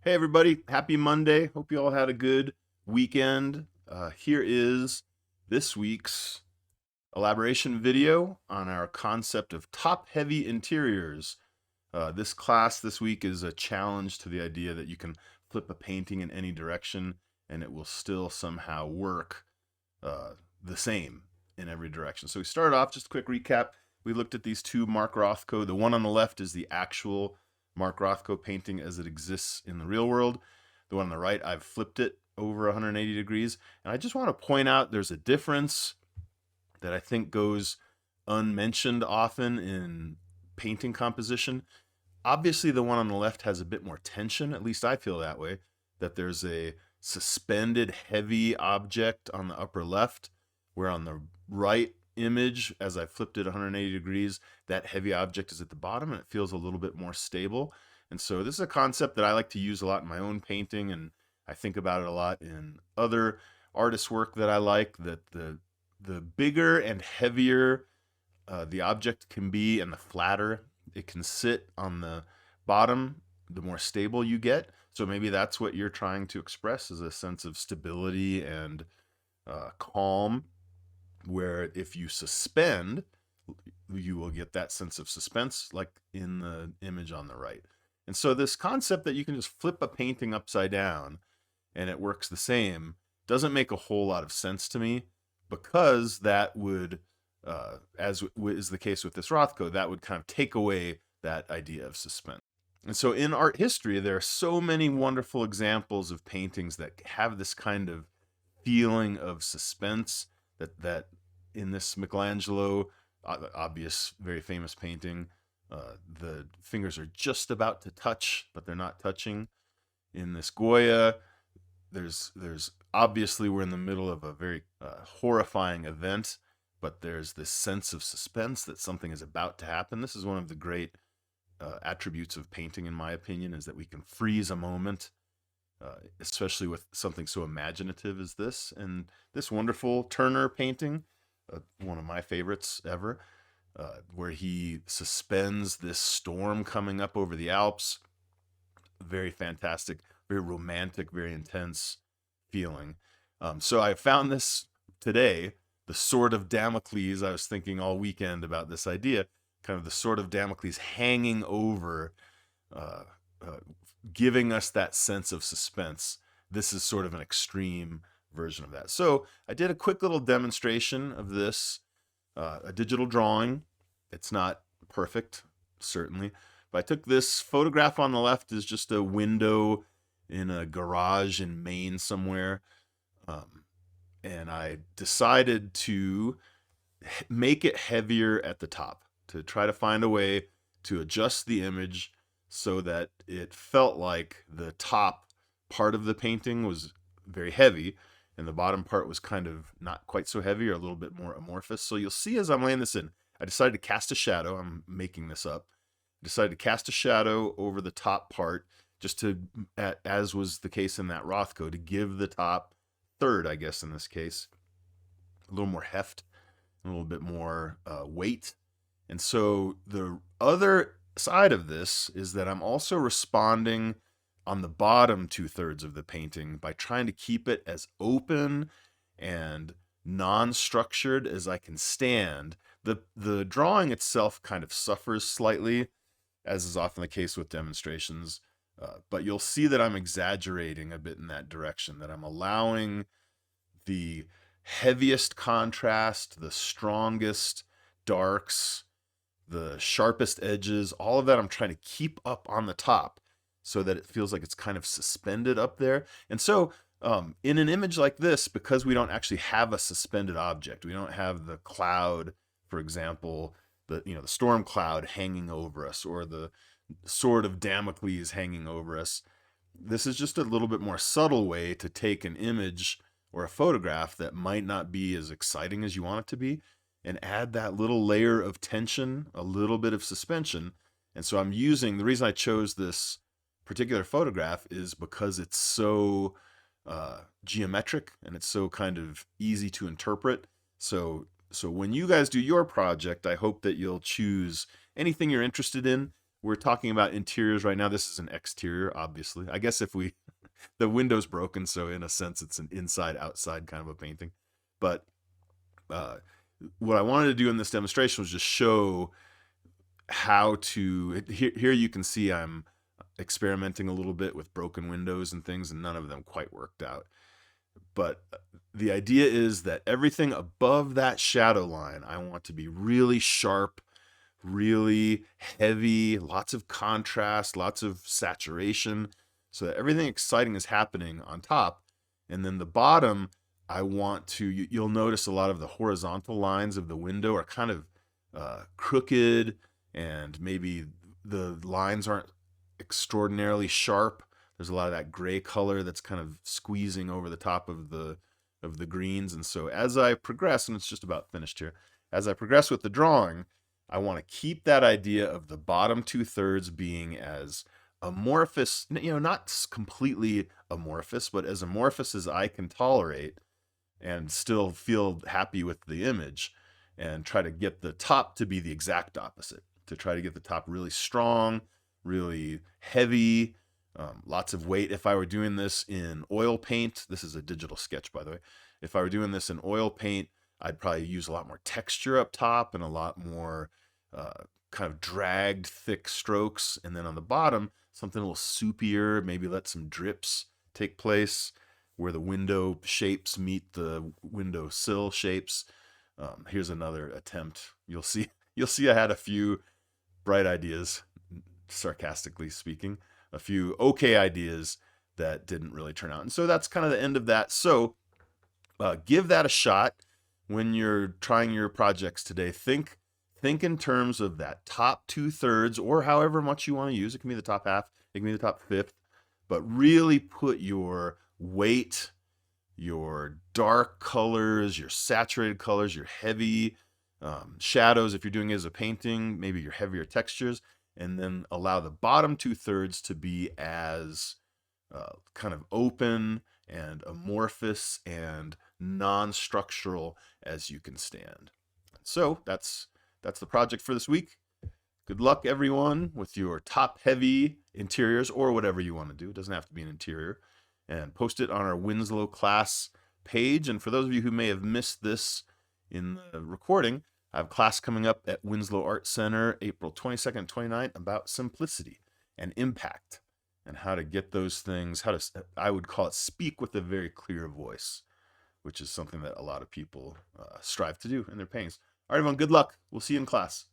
Hey everybody, happy Monday. Hope you all had a good weekend. Here is this week's elaboration video on our concept of top-heavy interiors. This class this week is a challenge to the idea that you can flip a painting in any direction and it will still somehow work the same in every direction. So we started off, just a quick recap. We looked at these two Mark Rothko. The one on the left is the actual Mark Rothko painting as it exists in the real world. The one on the right, I've flipped it over 180 degrees. And I just want to point out there's a difference that I think goes unmentioned often in painting composition. Obviously, the one on the left has a bit more tension, at least I feel that way, that there's a suspended heavy object on the upper left, where on the right image, as I flipped it 180 degrees, that heavy object is at the bottom and it feels a little bit more stable. And so this is a concept that I like to use a lot in my own painting, and I think about it a lot in other artist work that I like, that the bigger and heavier the object can be and the flatter it can sit on the bottom, the more stable you get. So maybe that's what you're trying to express, is a sense of stability and calm, where if you suspend, you will get that sense of suspense like in the image on the right. And so this concept that you can just flip a painting upside down and it works the same doesn't make a whole lot of sense to me, because that would, as is the case with this Rothko, that would kind of take away that idea of suspense. And so in art history, there are so many wonderful examples of paintings that have this kind of feeling of suspense, that in this Michelangelo, obvious, very famous painting, the fingers are just about to touch, but they're not touching. In this Goya, there's obviously we're in the middle of a very horrifying event, but there's this sense of suspense that something is about to happen. This is one of the great attributes of painting, in my opinion, is that we can freeze a moment, especially with something so imaginative as this. And this wonderful Turner painting, one of my favorites ever, where he suspends this storm coming up over the Alps. Very fantastic, very romantic, very intense feeling. So I found this today, the Sword of Damocles. I was thinking all weekend about this idea, kind of the Sword of Damocles hanging over, uh, uh, giving us that sense of suspense. This is sort of an extreme version of that. So I did a quick little demonstration of this, a digital drawing. It's not perfect, certainly, but I took this photograph on the left is just a window in a garage in Maine somewhere. Um, and I decided to make it heavier at the top, to try to find a way to adjust the image so that it felt like the top part of the painting was very heavy and the bottom part was kind of not quite so heavy, or a little bit more amorphous. So you'll see as I'm laying this in, I decided to cast a shadow. I'm making this up. I decided to cast a shadow over the top part, just to, as was the case in that Rothko, to give the top third, I guess in this case, a little more heft, a little bit more weight. And so the other side of this is that I'm also responding on the bottom two-thirds of the painting by trying to keep it as open and non-structured as I can stand. The drawing itself kind of suffers slightly, as is often the case with demonstrations, but you'll see that I'm exaggerating a bit in that direction, that I'm allowing the heaviest contrast, the strongest darks, the sharpest edges, all of that I'm trying to keep up on the top so that it feels like it's kind of suspended up there. And so in an image like this, because we don't actually have a suspended object, we don't have the cloud, for example, the storm cloud hanging over us, or the Sword of Damocles hanging over us. This is just a little bit more subtle way to take an image or a photograph that might not be as exciting as you want it to be, and add that little layer of tension, a little bit of suspension. And so I'm using, the reason I chose this particular photograph is because it's so geometric and it's so kind of easy to interpret. So when you guys do your project, I hope that you'll choose anything you're interested in. we're talking about interiors right now. This is an exterior, obviously. I guess if we, the window's broken, so in a sense, it's an inside-outside kind of a painting. But uh, what I wanted to do in this demonstration was just show how to, here you can see I'm experimenting a little bit with broken windows and things, and none of them quite worked out. But the idea is that everything above that shadow line, I want to be really sharp, really heavy, lots of contrast, lots of saturation, so that everything exciting is happening on top. And then the bottom, I want to, you'll notice a lot of the horizontal lines of the window are kind of crooked, and maybe the lines aren't extraordinarily sharp. There's a lot of that gray color that's kind of squeezing over the top of the greens. And so as I progress, and it's just about finished here, as I progress with the drawing, I want to keep that idea of the bottom 2/3 being as amorphous, not completely amorphous, but as amorphous as I can tolerate and still feel happy with the image, and try to get the top to be the exact opposite, to try to get the top really strong, really heavy, lots of weight. If I were doing this in oil paint, this is a digital sketch, by the way. If I were doing this in oil paint, I'd probably use a lot more texture up top and a lot more kind of dragged, thick strokes. And then on the bottom, something a little soupier, maybe let some drips take place where the window shapes meet the window sill shapes. Here's another attempt. You'll see I had a few bright ideas, sarcastically speaking, a few okay ideas that didn't really turn out. And so that's kind of the end of that. So give that a shot when you're trying your projects today. Think in terms of that top 2/3, or however much you want to use. It can be the top half, it can be the top fifth, but really put your weight, your dark colors, your saturated colors, your heavy shadows, if you're doing it as a painting, maybe your heavier textures, and then allow the bottom 2/3 to be as kind of open and amorphous and non-structural as you can stand. So that's the project for this week. Good luck, everyone, with your top-heavy interiors, or whatever you want to do. It doesn't have to be an interior. And post it on our Winslow class page. And for those of you who may have missed this in the recording, I have class coming up at Winslow Art Center April 22nd and 29th about simplicity and impact, and how to get those things, how to, I would call it, speak with a very clear voice, which is something that a lot of people strive to do in their paintings. All right, everyone, good luck. We'll see you in class.